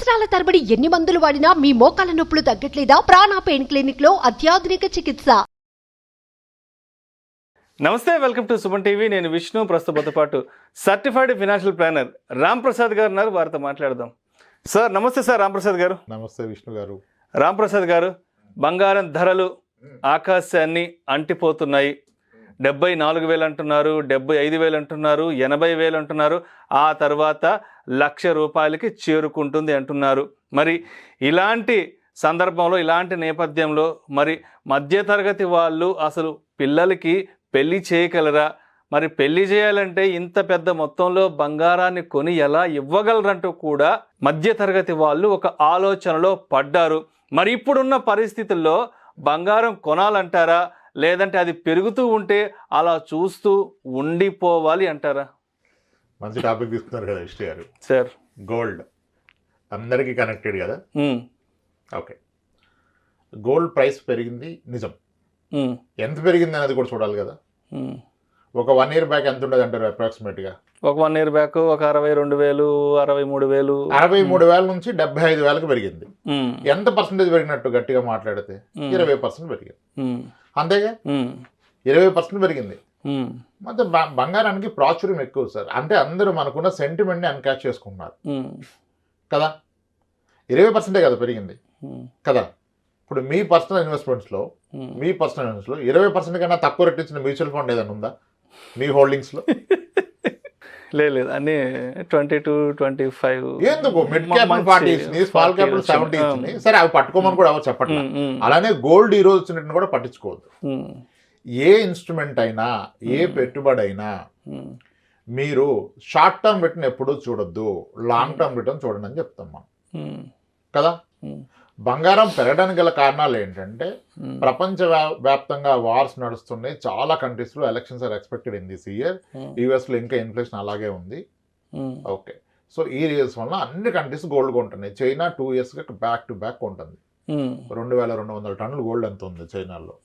సంవత్సరాల తరబడి ఎన్ని మందులు వాడినా మీ మోకాల నొప్పులు తగ్గట్లేదా? ప్రాణ పెయిన్ క్లినిక్ లో అత్యాధునిక చికిత్స. నమస్తే, వెల్కమ్ టు సుమన్ టీవీ. నేను విష్ణు. ప్రస్తుతంతో పాటు certified financial planner Ram Prasad గారు ఉన్నారు. వారితో మాట్లాడదాం. సార్ నమస్తే. సార్ రామ్ ప్రసాద్ గారు. నమస్తే విష్ణు గారు. రామ్ ప్రసాద్ గారు, బంగారం ధరలు ఆకాశాన్ని అంటిపోతున్నాయి. 74,000 అంటున్నారు, 75,000 అంటున్నారు, 80,000 అంటున్నారు. ఆ తర్వాత ₹1,00,000 చేరుకుంటుంది అంటున్నారు. మరి ఇలాంటి సందర్భంలో, ఇలాంటి నేపథ్యంలో మరి మధ్యతరగతి వాళ్ళు అసలు పిల్లలకి పెళ్లి చేయగలరా? మరి పెళ్లి చేయాలంటే ఇంత పెద్ద మొత్తంలో బంగారాన్ని కొని ఎలా ఇవ్వగలరంటూ కూడా మధ్యతరగతి వాళ్ళు ఒక ఆలోచనలో పడ్డారు. మరి ఇప్పుడున్న పరిస్థితుల్లో బంగారం కొనాలంటారా, లేదంటే అది పెరుగుతూ ఉంటే అలా చూస్తూ ఉండిపోవాలి అంటారా? మంచి టాపిక్ తీసుకున్నారు కదా విష్ణు గారు. సార్, గోల్డ్ అందరికీ కనెక్టెడ్ కదా. ఓకే, గోల్డ్ ప్రైస్ పెరిగింది నిజం. ఎంత పెరిగింది అనేది కూడా చూడాలి కదా. ఒక 1 year బ్యాక్ ఎంత ఉండదు అంటారు అప్రాక్సిమేట్గా? ఒక 1 year బ్యాక్ ఒక 62,000, 63,000. 63,000 నుంచి 75,000కి పెరిగింది. ఎంత పర్సెంటేజ్ పెరిగినట్టు గట్టిగా మాట్లాడితే 20% పెరిగింది. అంతేగా, 20% పెరిగింది. మొత్తం బంగారానికి ప్రాచుర్యం ఎక్కువ సార్. అంటే అందరూ మనకున్న సెంటిమెంట్ని అన్క్యాచ్ చేసుకుంటున్నారు కదా. 20% కదా పెరిగింది కదా. ఇప్పుడు మీ పర్సనల్ ఇన్వెస్ట్మెంట్స్లో 20% కన్నా తక్కువ రేట్ ఇచ్చిన మ్యూచువల్ ఫండ్ ఏదైనా ఉందా మీ హోల్డింగ్స్లో? లేదు, అన్ని 22-25. ఎందుకు మిడ్ క్యాప్ 40 ఇచ్చింది, స్మాల్ క్యాప్ 70 ఇచ్చింది. సరే, అవి పట్టుకోమని కూడా ఎవరు చెప్పట్లేదు. అలానే గోల్డ్ ఈ రోజు వచ్చినట్టు కూడా పట్టించుకోవద్దు. ఏ ఇన్స్ట్రుమెంట్ అయినా, ఏ పెట్టుబడి అయినా మీరు షార్ట్ టర్మ్ రిటర్న్ ఎప్పుడూ చూడొద్దు, లాంగ్ టర్మ్ రిటర్న్ చూడండి అని చెప్తాం మనం కదా. బంగారం పెరగడానికి గల కారణాలు ఏంటంటే, ప్రపంచ వ్యాప్తంగా వార్స్ నడుస్తున్నాయి. చాలా కంట్రీస్లో elections are expected in this year. యూఎస్లో ఇంకా ఇన్ఫ్లేషన్ అలాగే ఉంది. ఓకే, సో ఈ రీజన్స్ వల్ల అన్ని కంట్రీస్ గోల్డ్ కొంటున్నాయి. చైనా 2 yearsగా బ్యాక్ టు బ్యాక్ కొంటుంది. 2,200 టన్నులు గోల్డ్ ఎంత ఉంది చైనాలో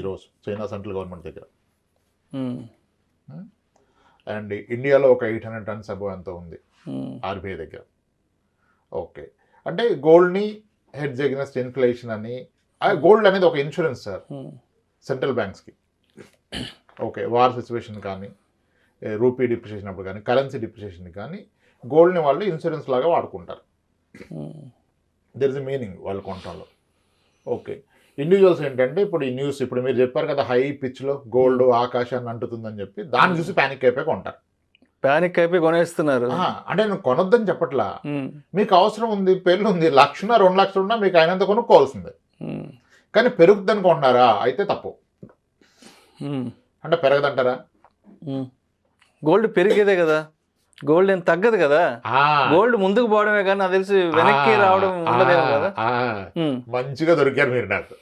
ఈరోజు, చైనా సెంట్రల్ గవర్నమెంట్ దగ్గర. అండ్ ఇండియాలో ఒక 800 tons అబోవ్ ఎంత ఉంది ఆర్బీఐ దగ్గర. ఓకే, అంటే గోల్డ్ని హెడ్జ్ అగెన్స్ట్ ఇన్ఫ్లేషన్ అని. గోల్డ్ అనేది ఒక ఇన్సూరెన్స్ సార్ సెంట్రల్ బ్యాంక్స్కి. ఓకే, వార్ సిచ్యువేషన్ కానీ, రూపీ డిప్రిషియేషన్ అప్పుడు కానీ, కరెన్సీ డిప్రిషియేషన్ కానీ గోల్డ్ని వాళ్ళు ఇన్సూరెన్స్ లాగా వాడుకుంటారు. దెర్ ఇస్ ఎ మీనింగ్ వాళ్ళు కొనటంలో. ఓకే, ఇండివిజువల్స్ ఏంటంటే ఇప్పుడు ఈ న్యూస్, ఇప్పుడు మీరు చెప్పారు కదా హై పిచ్లో గోల్డ్ ఆకాశాన్ని అంటుతుందని చెప్పి, దాన్ని చూసి ప్యానిక్ అయిపోయి కొంటారు. ప్యానిక్ అయిపోయి కొనేస్తున్నారు. అంటే నేను కొనొద్దని చెప్పట్లా, మీకు అవసరం ఉంది, పెళ్ళి ఉంది, 1,00,000 2 లక్షలు ఉన్నా మీకు అయినంత కొనుక్కోవాల్సిందే. కానీ పెరుగుద్దని కొంటున్నారా? అయితే తప్పు. అంటే పెరగదంటారా? గోల్డ్ పెరిగేదే కదా, గోల్డ్ ఏం తగ్గదు కదా. గోల్డ్ ముందుకు పోవడమే కానీ నాకు తెలిసి వెనక్కి రావడం ఉండదేమో కదా. మంచిగా దొరికారు మీరు నాకు.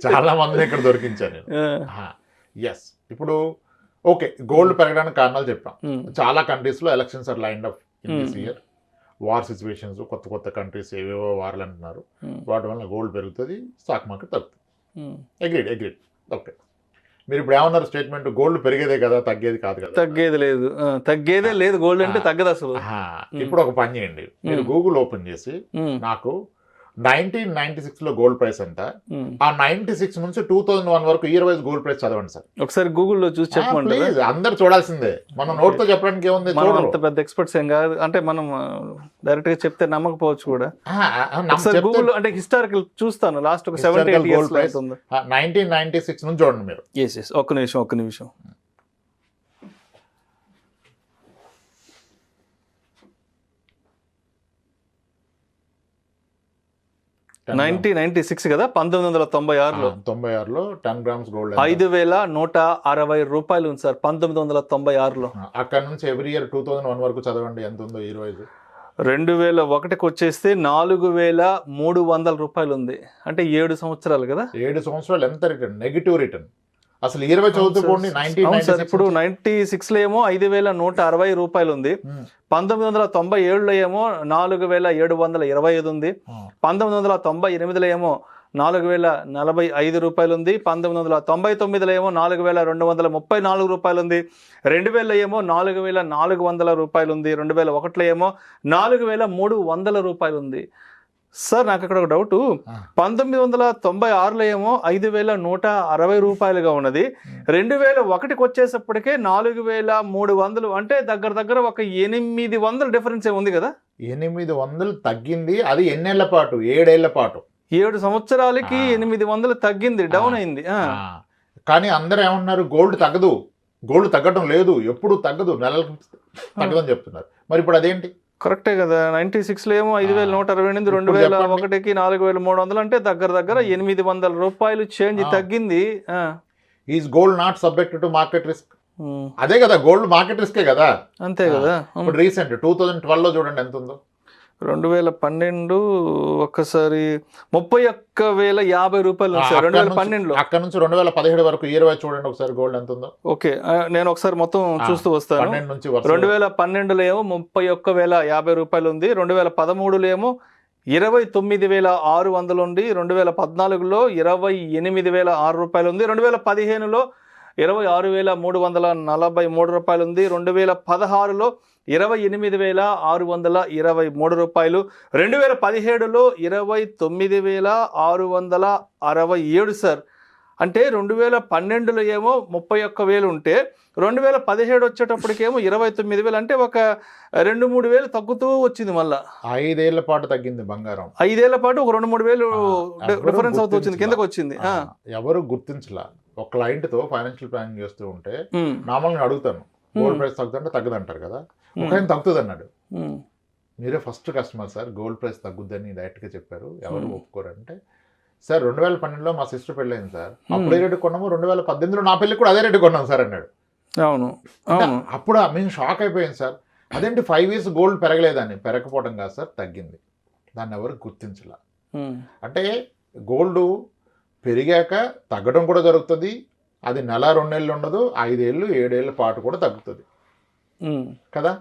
చాలా మందిని ఇక్కడ దొరికించాను నేను. ఎస్, ఇప్పుడు ఓకే, గోల్డ్ పెరగడానికి కారణాలు చెప్పాం. చాలా కంట్రీస్లో elections are lined up in this year. War situations, కొత్త కొత్త కంట్రీస్ ఏవేవో వార్లు అంటున్నారు. వాటి వల్ల గోల్డ్ పెరుగుతుంది, స్టాక్ మార్కెట్ తగ్గుతుంది. అగ్రీడ్. ఓకే, మీరు ఇప్పుడు ఏమన్నారు స్టేట్మెంట్? గోల్డ్ పెరిగేదే కదా, తగ్గేది కాదు కదా. తగ్గేదే లేదు, గోల్డ్ అంటే తగ్గదు అసలు. ఇప్పుడు ఒక పని చేయండి, మీరు గూగుల్ ఓపెన్ చేసి నాకు 1996లో గోల్డ్ ప్రైస్ ఎంత, ఆ 96 నుంచి 2001 వరకు ఇయర్ వైజ్ గోల్డ్ ప్రైస్ చదవండి సార్. ఒకసారి గూగుల్లో చూసి చెప్పండి. అందరు చూడాల్సిందే, మనం నోట్తో చెప్పడానికి ఏముంది. అంత పెద్ద ఎక్స్పర్ట్స్ ఏం కాదు, అంటే మనం డైరెక్ట్ గా చెప్తే నమ్మకపోవచ్చు కూడా. గూగుల్ అంటే హిస్టారికల్ చూస్తాను, లాస్ట్ ఒక 7-8 years 1996 నుంచి చూడండి మీరు. ఒక్క నిమిషం. 1996 కదా, 1996లో 10 grams గోల్డ్ 5,160 ఉంది సార్ 1996లో. అక్కడ నుంచి ఎవ్రీ ఇయర్ 2001 వరకు చదవండి ఎంత ఉందో ఈ రోజు. 2001కి వచ్చేస్తే 4,300 ఉంది. అంటే 7 సంవత్సరాలు కదా. 7 సంవత్సరాలు ఎంత రిటర్న్? Negative return. అసలు 20 చదువుకోండి. ఇప్పుడు 96లో ఏమో 5,160 ఉంది. 1997లో ఏమో 4,725 ఉంది. 1998లో ఏమో 4,045 రూపాయలు ఉంది. 1999లో ఏమో 4,234 రూపాయలు ఉంది. 2000 ఏమో 4,400 రూపాయలు ఉంది. 2001లో ఏమో 4,300 రూపాయలు ఉంది. సార్ నాకు అక్కడ ఒక డౌటు, 1996లో ఏమో 5,160 రూపాయలుగా ఉన్నది. 2001కి వచ్చేసప్పటికే 4,300, అంటే దగ్గర ఒక 800 డిఫరెన్స్ ఉంది కదా. 800 తగ్గింది. అది ఎన్నేళ్ల పాటు? 7 ఏళ్ల పాటు. 7 సంవత్సరాలకి 800 తగ్గింది, డౌన్ అయింది. కానీ అందరూ ఏమన్నారు, గోల్డ్ తగ్గదు, గోల్డ్ తగ్గడం లేదు, ఎప్పుడు తగ్గదు, నెలలకు తగ్గదని చెప్తున్నారు. మరి ఇప్పుడు అదేంటి? కరెక్టే కదా. 96లో ఏమో 5,128, 2001కి 4,300, అంటే దగ్గర 800 రూపాయలు చేంజ్ తగ్గింది. Is gold not subject to market risk? అదే కదా, గోల్డ్ మార్కెట్ రిస్కే కదా. అంతే కదా. ఇప్పుడు రీసెంట్ 2012లో చూడండి ఎంత ఉందో. 2012 ఒక్కసారి 31,050 రూపాయలు సార్ 2012లో. అక్కడ నుంచి 2017 వరకు ఇయర్ వైజ్ చూడండి ఒకసారి గోల్డ్ ఎంత ఉందో. ఓకే, నేను ఒకసారి మొత్తం చూస్తూ వస్తాను. 2012లో ఏమో 31,050 రూపాయలు ఉంది. 2013లో ఏమో 29,600 ఉంది. 2014లో 28,006 రూపాయలు ఉంది. 2015లో 26,343 రూపాయలు ఉంది. 2016లో 28,623 రూపాయలు. 2017లో 29,667 సార్. అంటే 2012లో ఏమో 31,000 ఉంటే 2017 వచ్చేటప్పటికేమో 29,000, అంటే ఒక 2-3 వేలు తగ్గుతూ వచ్చింది. మళ్ళా 5 ఏళ్ల పాటు తగ్గింది బంగారం. 5 ఏళ్ల పాటు ఒక 2-3 వేలు డిఫరెన్స్ అవుతూ వచ్చింది, కిందకు వచ్చింది. ఎవరు గుర్తించలా. ఒక క్లయింట్ తో ఫైనాన్షియల్ ప్లానింగ్ చేస్తూ ఉంటే నార్మల్గా అడుగుతాను, గోల్డ్ ప్రైస్ తగ్గుతుంటే తగ్గదంటారు కదా. ఒక ఆయన తగ్గుతుంది అన్నాడు. మీరే first customer sir, gold price తగ్గుద్దని డైరెక్ట్గా చెప్పారు, ఎవరు ఒప్పుకోరంటే, సార్ 2012లో మా సిస్టర్ పెళ్ళైంది సార్, అప్పుడు ఏ రేటు కొన్నాము, 2018లో నా పెళ్ళి కూడా అదే రేటు కొన్నాం సార్ అన్నాడు. అవును, అప్పుడు మేము షాక్ అయిపోయింది సార్. అదేంటి 5 years గోల్డ్ పెరగలేదని? పెరగకపోవడం కాదు సార్, తగ్గింది. దాన్ని ఎవరు గుర్తించలా. అంటే గోల్డ్ పెరిగాక తగ్గడం కూడా జరుగుతుంది. అది 1-2 నెలలు ఉండదు, 5 ఏళ్ళు 7 ఏళ్ళ పాటు కూడా తగ్గుతుంది కదా.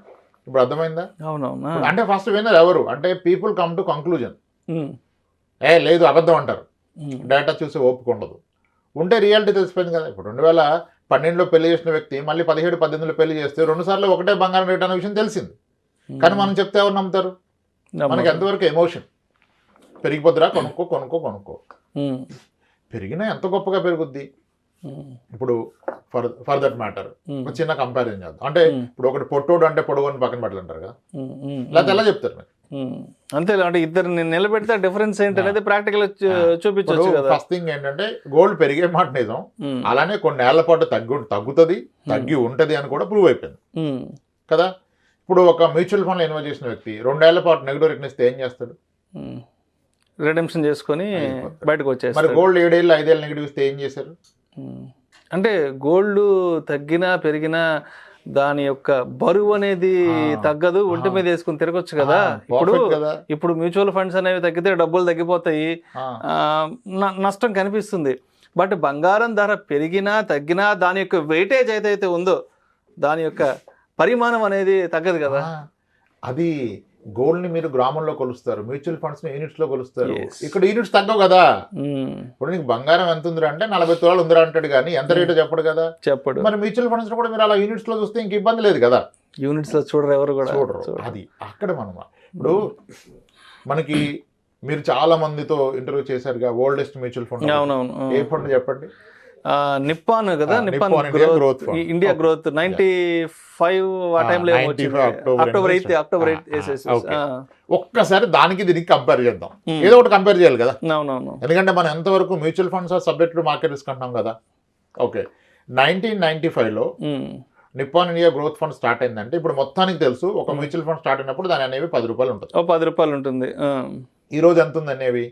ఇప్పుడు అర్థమైందా? అవునవును. అంటే ఫస్ట్ విన్నర్ ఎవరు అంటే పీపుల్ కమ్ టు కంక్లూజన్. లేదు అబద్ధం అంటారు, డేటా చూసి ఓపిక ఉండదు. ఉంటే రియాలిటీ తెలిసిపోయింది కదా. ఇప్పుడు 2012లో పెళ్లి చేసిన వ్యక్తి మళ్ళీ 17-18లో పెళ్లి చేస్తే 2 సార్లు ఒకటే బంగారం రేట్ అనే విషయం తెలిసింది. కానీ మనం చెప్తే ఎవరు నమ్ముతారు? మనకి ఎంతవరకు ఎమోషన్. పెరిగిపోద్దురా, కొనుక్కో కొనుక్కో కొనుక్కో. పెరిగినా ఎంత గొప్పగా పెరుగుద్ది. ఇప్పుడు ఫర్ దట్ మ్యాటర్ ఒక చిన్న కంపారిజన్ చేద్దాం. అంటే ఇప్పుడు ఒకటి పొట్టోడు అంటే పొడవని పక్కన పట్టలు అంటారు కదా, లేకపోతే ఎలా చెప్తారు మీరు? అంతే, అంటే ఇద్దరిని నిలబెడితే డిఫరెన్స్ ఏంటి అనేది ప్రాక్టికల్ చూపించవచ్చు కదా. ఫస్ట్ థింగ్ ఏంటంటే గోల్డ్ పెరిగే మాట నిజం, అలానే కొన్ని ఏళ్ల పాటు తగ్గుతుంది, తగ్గి ఉంటది అని కూడా ప్రూవ్ అయిపోయింది కదా. ఇప్పుడు ఒక మ్యూచువల్ ఫండ్ లో ఇన్వెస్ట్ చేసిన వ్యక్తి 2 ఏళ్ల పాటు నెగిటివ్ రిటర్న్ ఇస్తే ఏం చేస్తాడు? రిడెంప్షన్ చేసుకొని బయటకు వచ్చేస్తారు. మరి గోల్డ్ 7 ఏళ్ళు 5 ఏళ్ళు నెగిటివ్ ఇస్తే ఏం చేశారు? అంటే గోల్డ్ తగ్గినా పెరిగినా దాని యొక్క బరువు అనేది తగ్గదు, ఒంటి మీద వేసుకుని తిరగొచ్చు కదా. ఇప్పుడు మ్యూచువల్ ఫండ్స్ అనేవి తగ్గితే డబ్బులు తగ్గిపోతాయి, నష్టం కనిపిస్తుంది. బట్ బంగారం ధర పెరిగినా తగ్గినా దాని యొక్క వెయిటేజ్ ఏదైతే ఉందో దాని యొక్క పరిమాణం అనేది తగ్గదు కదా. అది గోల్డ్ ని మీరు గ్రామంలో కొలుస్తారు, మ్యూచువల్ ఫండ్స్ ని యూనిట్స్ లో కొలుస్తారు. ఇక్కడ యూనిట్స్ తగ్గవు కదా. ఇప్పుడు నీకు బంగారం ఎంత ఉందిరా అంటే 40 తులాలు ఉందిరా అంటాడు, కానీ ఎంత రేటు చెప్పడు కదా. చెప్పడు. మరి మ్యూచువల్ ఫండ్స్ కూడా మీరు అలా యూనిట్స్ లో చూస్తే ఇంక ఇబ్బంది లేదు కదా. యూనిట్స్ లో చూడరు, ఎవరు కూడా చూడరు. అది అక్కడ మనం ఇప్పుడు మనకి మీరు చాలా మందితో ఇంటర్వ్యూ చేశారుగా, ఓల్డెస్ట్ మ్యూచువల్ ఫండ్ ఏ ఫండ్ చెప్పండి? నిప్పాన్ కదా, నిప్పాన్ గ్రోత్, ఇండియా గ్రోత్ 95 ఆ టైంలో అక్టోబర్ 8 ఒక్కసారి దానికి దీనికి కంపేర్ చేద్దాం. ఏదో ఒకటి కంపేర్ చేయాలి కదా. ఎందుకంటే మనం ఎంతవరకు mutual funds are subject to market risk అంటాం కదా. ఓకే, 1995లో Nippon India growth fund start అయిందంటే ఇప్పుడు మొత్తానికి తెలుసు ఒక మ్యూచువల్ ఫండ్ స్టార్ట్ అయినప్పుడు దాని అనేవి 10 రూపాయలు ఉంటుంది. 10 రూపాయలు ఉంటుంది. ఈ రోజు ఎంత ఉంది అనేవి?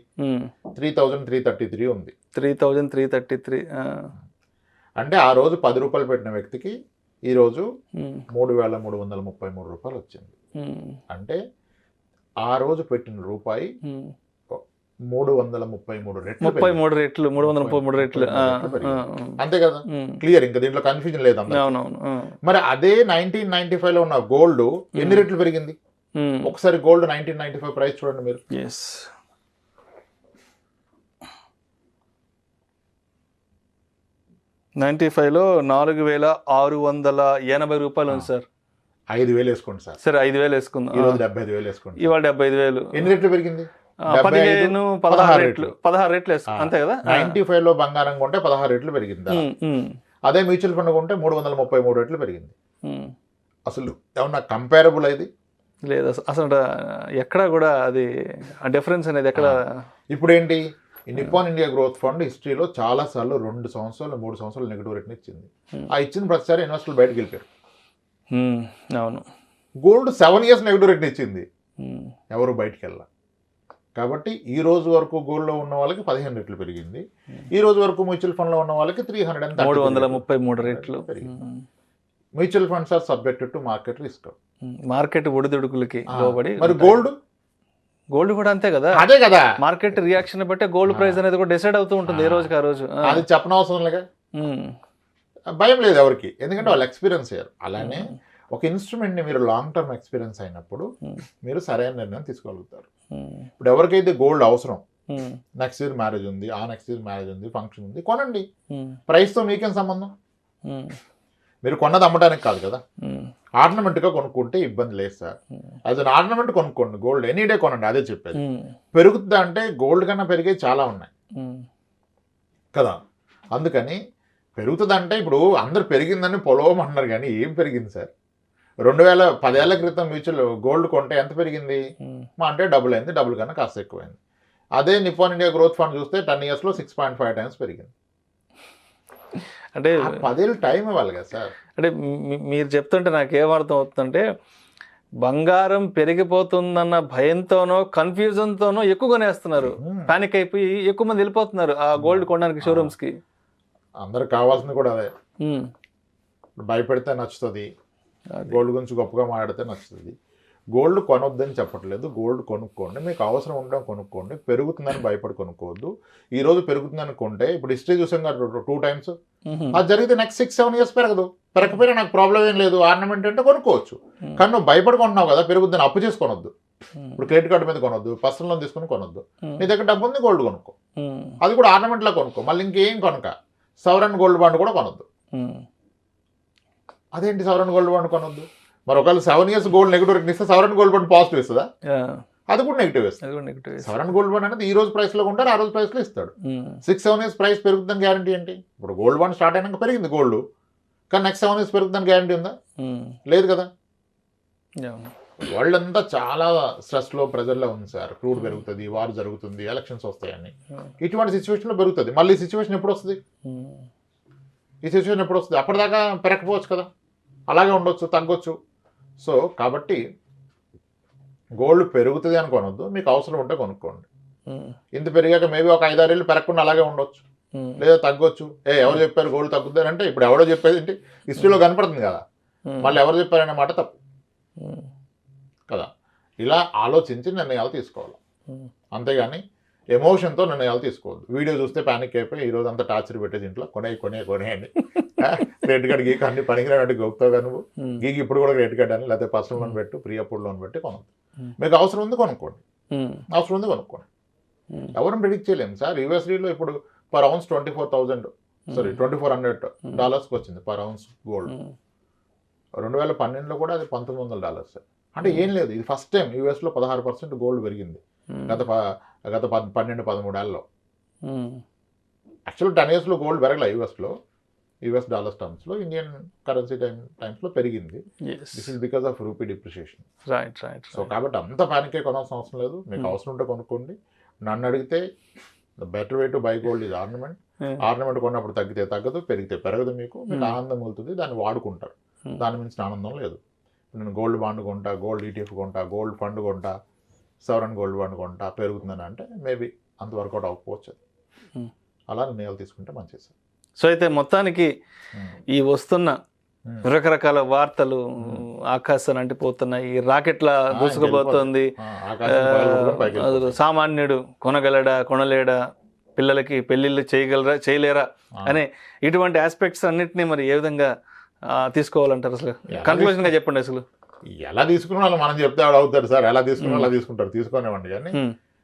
3,333 ఉంది. 3,333. అంటే ఆ రోజు 10 రూపాయలు పెట్టిన వ్యక్తికి ఈ రోజు 3,333 రూపాయలు వచ్చింది. అంటే ఆ రోజు పెట్టిన రూపాయి 333 రెట్లు, 333 రెట్లు. అంతే కదా, క్లియర్. ఇంకా దీంట్లో కన్ఫ్యూజన్ లేదు. మరి అదే 1995లో ఉన్న గోల్డ్ ఎన్ని రెట్లు పెరిగింది? ఒకసారి గోల్డ్ 1995 ప్రైస్ చూడండి మీరు. 95లో 4,680 రూపాయలు ఉంది సార్. 5,000 వేసుకోండి సార్. సరే 5,000 వేసుకుందాం. ఈరోజు 75,000 వేసుకోండి. ఇవాళ 75,000. ఎన్ని రెట్లు పెరిగింది? 15, 16 రెట్లు. 16 రెట్లు వేసుకో అంతే కదా. 95లో బంగారం కొంటే 16 రెట్లు పెరిగింది. అదే మ్యూచువల్ ఫండ్ కొంటే 333 రెట్లు పెరిగింది. అసలు ఏమన్నా కంపేరబుల్ అయింది లేదు అసలు. ఎక్కడ కూడా అది ఆ డిఫరెన్స్ అనేది ఎక్కడ. ఇప్పుడు ఏంటి, నిప్పాన్ ఇండియా గ్రోత్ ఫండ్ హిస్టరీలో చాలా సార్లు 2 సంవత్సరాలు 3 సంవత్సరాలు నెగిటివ్ రేట్ని ఇచ్చింది. ఆ ఇచ్చిన ప్రతిసారి ఇన్వెస్టర్లు బయటకు వెళ్ళిపోయారు. అవును. గోల్డ్ 7 years నెగిటివ్ రేట్ని ఇచ్చింది, ఎవరు బయటికి వెళ్ళాలి. కాబట్టి ఈ రోజు వరకు గోల్డ్లో ఉన్న వాళ్ళకి 15 రెట్లు పెరిగింది. ఈ రోజు వరకు మ్యూచువల్ ఫండ్లో ఉన్న వాళ్ళకి 333 రెట్లు పెరిగింది. Mutual funds are subjected to market risk. Market ఒడిదుడుకులకి లోబడి. మరి గోల్డ్ కూడా అంతే కదా. అదే కదా, మార్కెట్ రియాక్షన్ బట్టే గోల్డ్ ప్రైస్ అనేది కూడా డిసైడ్ అవుతూ ఉంటుంది ఏ రోజుకి ఆ రోజు. అది చెప్పనవసరం లేక భయం లేదు ఎవరికి, ఎందుకంటే వాళ్ళు ఎక్స్పీరియన్స్ అయ్యారు. అలానే ఒక ఇన్స్ట్రుమెంట్ని మీరు లాంగ్ టర్మ్ ఎక్స్పీరియన్స్ అయినప్పుడు మీరు సరైన నిర్ణయం తీసుకోగలుగుతారు. ఇప్పుడు ఎవరికైతే గోల్డ్ అవసరం, నెక్స్ట్ ఇయర్ మ్యారేజ్ ఉంది, ఆ నెక్స్ట్ ఇయర్ మ్యారేజ్ ఉంది, ఫంక్షన్ ఉంది, కొనండి. ప్రైస్తో మీకేం సంబంధం? మీరు కొన్నది అమ్మడానికి కాదు కదా, ఆర్నమెంట్గా కొనుక్కుంటే ఇబ్బంది లేదు సార్. యాజ్ అన్ ఆర్నమెంట్ కొనుక్కోండి, గోల్డ్ ఎనీ డే కొనండి. అదే చెప్పేది. పెరుగుతుందా అంటే గోల్డ్ కన్నా పెరిగే చాలా ఉన్నాయి కదా. అందుకని పెరుగుతుందంటే ఇప్పుడు అందరు పెరిగిందని పొలవమంటున్నారు, కానీ ఏం పెరిగింది సార్? 2010 ఏళ్ల క్రితం మ్యూచువల్ గోల్డ్ కొంటే ఎంత పెరిగింది? మా అంటే డబుల్ అయింది, డబుల్ కన్నా కాస్త ఎక్కువైంది. అదే నిప్పాన్ ఇండియా గ్రోత్ ఫండ్ చూస్తే 10 yearsలో 6.5 times పెరిగింది. అంటే 10 ఏళ్ళు టైం ఇవ్వాలి కదా సార్. అంటే మీరు చెప్తుంటే నాకు ఏమర్థం అవుతుందంటే, బంగారం పెరిగిపోతుందన్న భయంతోనో కన్ఫ్యూజన్తోనో ఎక్కువ కొనేస్తున్నారు. పానిక్ అయిపోయి ఎక్కువ మంది వెళ్ళిపోతున్నారు ఆ గోల్డ్ కొనడానికి షోరూమ్స్కి. అందరికి కావాల్సింది కూడా అదే. భయపెడితే నచ్చుతుంది, గోల్డ్ గురించి గొప్పగా మాట్లాడితే నచ్చుతుంది. గోల్డ్ కొనొద్దని చెప్పట్లేదు, గోల్డ్ కొనుక్కోండి, మీకు అవసరం ఉండడం కొనుక్కోండి. పెరుగుతుందని భయపడి కొనుక్కోవద్దు. ఈ రోజు పెరుగుతుందని కొంటే, ఇప్పుడు హిస్టరీ చూసాం కదా 2 times, అది జరిగితే నెక్స్ట్ 6-7 years పెరగదు. పెరగకపోయినా నాకు ప్రాబ్లం ఏం లేదు, ఆర్నమెంట్ అంటే కొనుక్కోవచ్చు. కానీ నువ్వు భయపడి కొంటున్నావు కదా, పెరుగుద్దని అప్పు చేసి కొనొద్దు. ఇప్పుడు క్రెడిట్ కార్డు మీద కొనొద్దు, పర్సనల్ లోన్ తీసుకుని కొనొద్దు. నీ దగ్గర డబ్బు ఉంది, గోల్డ్ కొనుక్కో. అది కూడా ఆర్నమెంట్లో కొనుక్కో. మళ్ళీ ఇంకేం కొనక సవరన్ గోల్డ్ బాండ్ కూడా కొనొద్దు. అదేంటి సవరన్ గోల్డ్ బాండ్ కొనొద్దు? మరి ఒకవేళ 7 years గోల్డ్ నెగిటివ్ రేట్ ఇస్తే సవరన్ గోల్డ్ బాండ్ పాజిటివ్ ఇస్తుందా? అది కూడా నెగిటివ్ ఇస్తుంది. సవరన్ గోల్డ్ బాండ్ అనేది ఈ రోజు ప్రైస్లో కొంటారు, ఆ రోజు ప్రైస్లో ఇస్తాడు. 6-7 years ప్రైస్ పెరుగుతుందని గ్యారంటీ ఏంటి? ఇప్పుడు గోల్డ్ బాండ్ స్టార్ట్ అయినాక పెరిగింది గోల్డ్, కానీ నెక్స్ట్ 7 years పెరుగుతుందని గ్యారంటీ ఉందా? లేదు కదా. వరల్డ్ అంతా చాలా స్ట్రెస్లో ప్రెజర్లో ఉంది సార్. క్రూడ్ పెరుగుతుంది, వార్ జరుగుతుంది, ఎలక్షన్స్ వస్తాయని. ఇటువంటి సిచ్యువేషన్లో పెరుగుతుంది. మళ్ళీ ఈ సిచ్యువేషన్ ఎప్పుడు వస్తుంది? ఈ సిచ్యువేషన్ ఎప్పుడు వస్తుంది? అప్పటిదాకా పెరగకపోవచ్చు కదా, అలాగే ఉండొచ్చు, తగ్గొచ్చు. సో కాబట్టి గోల్డ్ పెరుగుతుంది అని కొనొద్దు, మీకు అవసరం ఉంటే కొనుక్కోండి. ఇంత పెరిగాక మేబీ ఒక 5-6 ఏళ్ళు పెరగకుండా అలాగే ఉండొచ్చు, లేదా తగ్గొచ్చు. ఎవరు చెప్పారు గోల్డ్ తగ్గుతుంది అంటే? ఇప్పుడు ఎవరో చెప్పేది ఏంటి, హిస్టరీలో కనపడుతుంది కదా. మళ్ళీ ఎవరు చెప్పారనే మాట తప్పు కదా. ఇలా ఆలోచించి నిర్ణయాలు తీసుకోవాలి, అంతేగాని ఎమోషన్తో నిర్ణయాలు తీసుకోవద్దు. వీడియో చూస్తే ప్యానిక్ అయిపోయి ఈరోజు అంతా టార్చర్ పెట్టేది ఇంట్లో కొనేయండి. క్రెడిట్ కార్డు గీకి అన్ని పనికిరానట్టు గొప్పగా నువ్వు గీకి ఇప్పుడు కూడా క్రెడిట్ కార్డు అని, లేకపోతే పర్సనల్ లోన్ పెట్టు, ప్రీ అప్రూవ్డ్ లోన్ పెట్టి కొనద్దు. మీకు అవసరం ఉంది కొనుక్కోండి, అవసరం ఉంది కొనుక్కోండి. ఎవరిని ప్రిడిక్ట్ చేయలేము సార్. యూఎస్డీలో ఇప్పుడు పర్ ounce 2400 వచ్చింది పర్ ounce గోల్డ్. 2012లో కూడా అది $1,900. అంటే ఏం లేదు, ఇది ఫస్ట్ టైం యూఎస్లో 16% గోల్డ్ పెరిగింది గత 12-13 ఏళ్ళలో. యాక్చువల్ 10 yearsలో గోల్డ్ పెరగలే యూఎస్ డాలర్స్ టర్మ్స్లో, ఇండియన్ కరెన్సీ టైమ్స్లో పెరిగింది. This is because of rupee depreciation. So కాబట్టి అంత ప్యానికే కొనాల్సిన అవసరం లేదు, మీకు అవసరం ఉంటే కొనుక్కోండి. నన్ను అడిగితే the better way to buy gold ఇది ఆర్నమెంట్. ఆర్నమెంట్ కొన్నప్పుడు తగ్గితే తగ్గదు, పెరిగితే పెరగదు. మీకు ఆనందం వెళ్తుంది, దాన్ని వాడుకుంటారు. దాని మించిన ఆనందం లేదు. నేను గోల్డ్ బాండ్ కొంటా, గోల్డ్ ఈటీఎఫ్ కొంటా, గోల్డ్ ఫండ్ కొంటా, సవరన్ గోల్డ్ బాండ్ కొంటా, పెరుగుతుందని అంటే మేబీ అంత వర్కౌట్ అవ్వకపోవచ్చు. అలా నిర్ణయాలు తీసుకుంటే మంచిది సార్. సో అయితే మొత్తానికి ఈ వస్తున్న రకరకాల వార్తలు ఆకాశాన్ని అంటిపోతున్నాయి, రాకెట్ల దూసుకుపోతుంది, సామాన్యుడు కొనగలడా కొనలేడా, పిల్లలకి పెళ్ళిళ్ళు చేయలేరా అనే ఇటువంటి ఆస్పెక్ట్స్ అన్నిటినీ మరి ఏ విధంగా తీసుకోవాలంటారు? అసలు కన్క్లూజన్ గా చెప్పండి. అసలు ఎలా తీసుకున్న వాళ్ళు మనం చెప్తే ఆవిడ అవుతాడు సార్, ఎలా తీసుకున్నా అలా తీసుకుంటారు, తీసుకోనివ్వండి. కానీ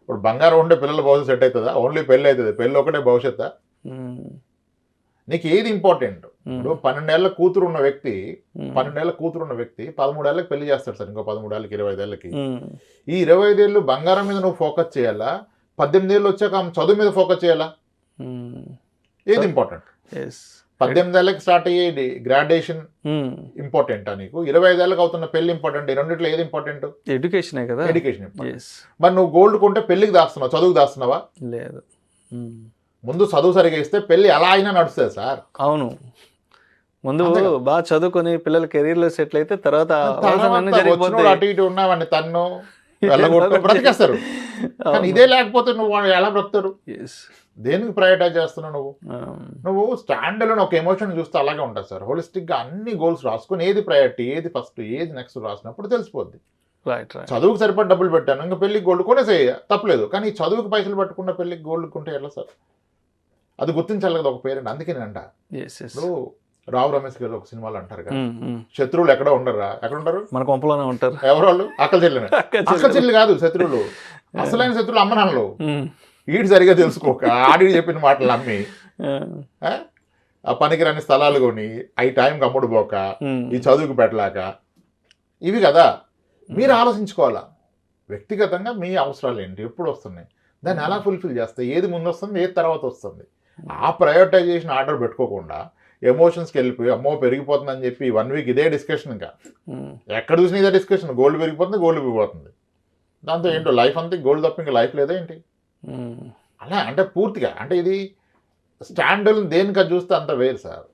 ఇప్పుడు బంగారం ఉంటే పిల్లల భవిష్యత్తు సెట్ అవుతుందా? ఓన్లీ పెళ్ళి అవుతుంది, పెళ్ళి ఒకటే భవిష్యత్తు. నీకు ఏది ఇంపార్టెంట్? ఇప్పుడు 12 ఏళ్ల కూతురు ఉన్న వ్యక్తి 13 ఏళ్ళకి పెళ్లి చేస్తాడు సార్, ఇంకో 13 ఏళ్ళకి 25 ఏళ్ళకి. ఈ 25 ఏళ్ళు బంగారం మీద నువ్వు ఫోకస్ చేయాలా, 18 ఏళ్ళు వచ్చాక ఆమె చదువు మీద ఫోకస్ చేయాలా? ఏది ఇంపార్టెంట్? 18 ఏళ్ళకి స్టార్ట్ అయ్యే గ్రాడ్యుయేషన్ ఇంపార్టెంటా నీకు? 25 ఏళ్ళకి అవుతున్న పెళ్లి ఇంపార్టెంట్? ఈ రెండిట్లో ఏది ఇంపార్టెంట్? ఎడ్యుకేషన్ కదా. ఎడ్యుకేషన్. మరి నువ్వు గోల్డ్ కొంటే పెళ్లికి దాస్తున్నావు, చదువుకు దాస్తున్నావా? లేదు. ముందు చదువు సరిగా ఇస్తే పెళ్లి ఎలా అయినా నడుస్తుంది సార్. అవును, ముందు బాగా చదువుకొని పిల్లల కెరీర్ లో సెటిల్ అయితే తర్వాత అటు ఇటు ఉన్నావని తన్ను వెళ్ళగొట్టు బ్రతికేస్తారు. కానీ ఇదే లేకపోతే నువ్వు ఎలా బ్రతుకుతారు? దేనికి ప్రయారిటైజ్ చేస్తున్నావు నువ్వు స్టాండ్ అలోన్ ఒక ఎమోషన్ చూస్తే అలాగే ఉంటుంది సార్. హోలిస్టిక్ గా అన్ని గోల్స్ రాసుకొని ఏది ప్రయారిటీ, ఏది ఫస్ట్, ఏది నెక్స్ట్ రాసినప్పుడు తెలిసిపోద్ది. చదువుకు సరిపడి డబ్బులు పెట్టాను, ఇంకా పెళ్లికి గోల్డ్ కొనేసేయ తప్పలేదు. కానీ ఈ చదువుకు పైసలు పట్టుకున్న పెళ్లికి గోల్డ్ కొంటే ఎలా సార్? అది గుర్తించాలి కదా ఒక పేరెంట్. అందుకే నేనంట ఇప్పుడు రావు రమేష్ గారు ఒక సినిమాలో అంటారు కదా, శత్రువులు ఎక్కడ ఉండరా? ఎక్కడ ఉండరు? మన కొంపలోనే ఉంటారు. ఎవరు? అక్కల చెల్లెలు. అక్కల చెల్లి కాదు శత్రువులు, అసలైన శత్రువులు అమ్మ నాన్నలు. వీడు సరిగా తెలుసుకోక ఆడి చెప్పిన మాటలు నమ్మి ఆ పనికిరాని స్థలాలు కొని అవి టైంకి అమ్ముడు పోక ఈ చదువుకు పెట్టలేక, ఇవి కదా మీరు ఆలోచించుకోవాలా. వ్యక్తిగతంగా మీ అవసరాలు ఏంటి, ఎప్పుడు వస్తున్నాయి, దాన్ని ఎలా ఫుల్ఫిల్ చేస్తాయి, ఏది ముందు వస్తుంది, ఏది తర్వాత వస్తుంది. ఆ ప్రయారిటైజేషన్ ఆర్డర్ పెట్టుకోకుండా ఎమోషన్స్కి వెళ్ళిపోయి అమ్మో పెరిగిపోతుందని చెప్పి 1 వీక్ ఇదే డిస్కషన్. ఇంకా ఎక్కడ చూసినా ఇదే డిస్కషన్. గోల్డ్ పెరిగిపోతుంది, గోల్డ్ పెరిగిపోతుంది. దాంతో ఏంటో లైఫ్ అంతా గోల్డ్ తప్ప ఇంకా లైఫ్ లేదా ఏంటి? అలా అంటే పూర్తిగా అంటే ఇది స్టాండర్డ్ దేనికి అది చూస్తే అంత వేరు సార్.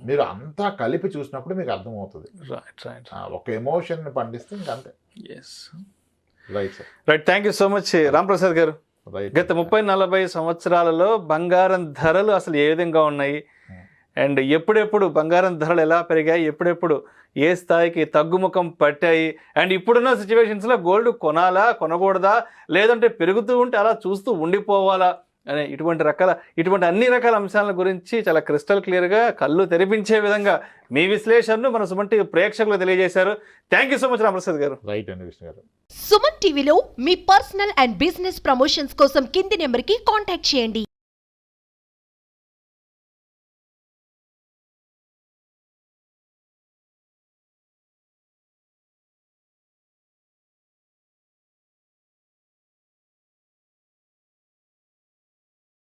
మీరు అంతా కలిపి చూసినప్పుడు మీకు అర్థమవుతుంది. ఒక ఎమోషన్ పండిస్తే ఇంకా అంతే. Right sir. Right, thank you so much Ramprasad గారు. గత 30-40 సంవత్సరాలలో బంగారం ధరలు అసలు ఏ విధంగా ఉన్నాయి, అండ్ ఎప్పుడెప్పుడు బంగారం ధరలు ఎలా పెరిగాయి, ఎప్పుడెప్పుడు ఏ స్థాయికి తగ్గుముఖం పట్టాయి, అండ్ ఇప్పుడున్న సిచ్యువేషన్స్లో గోల్డ్ కొనాలా కొనకూడదా, లేదంటే పెరుగుతూ ఉంటే అలా చూస్తూ ఉండిపోవాలా అనే ఇటువంటి అన్ని రకాల అంశాల గురించి చాలా క్రిస్టల్ క్లియర్గా కళ్ళు తెరిపించే విధంగా మీ విశ్లేషణను మన సుమన్ టీవీ ప్రేక్షకులు తెలియజేశారు. Thank you so much Ramprasad గారు. రైట్ అండి విష్ణు గారు. సుమన్ టీవీలో మీ పర్సనల్ అండ్ బిజినెస్ ప్రమోషన్స్ కోసం కింది నెంబర్కి కాంటాక్ట్ చేయండి.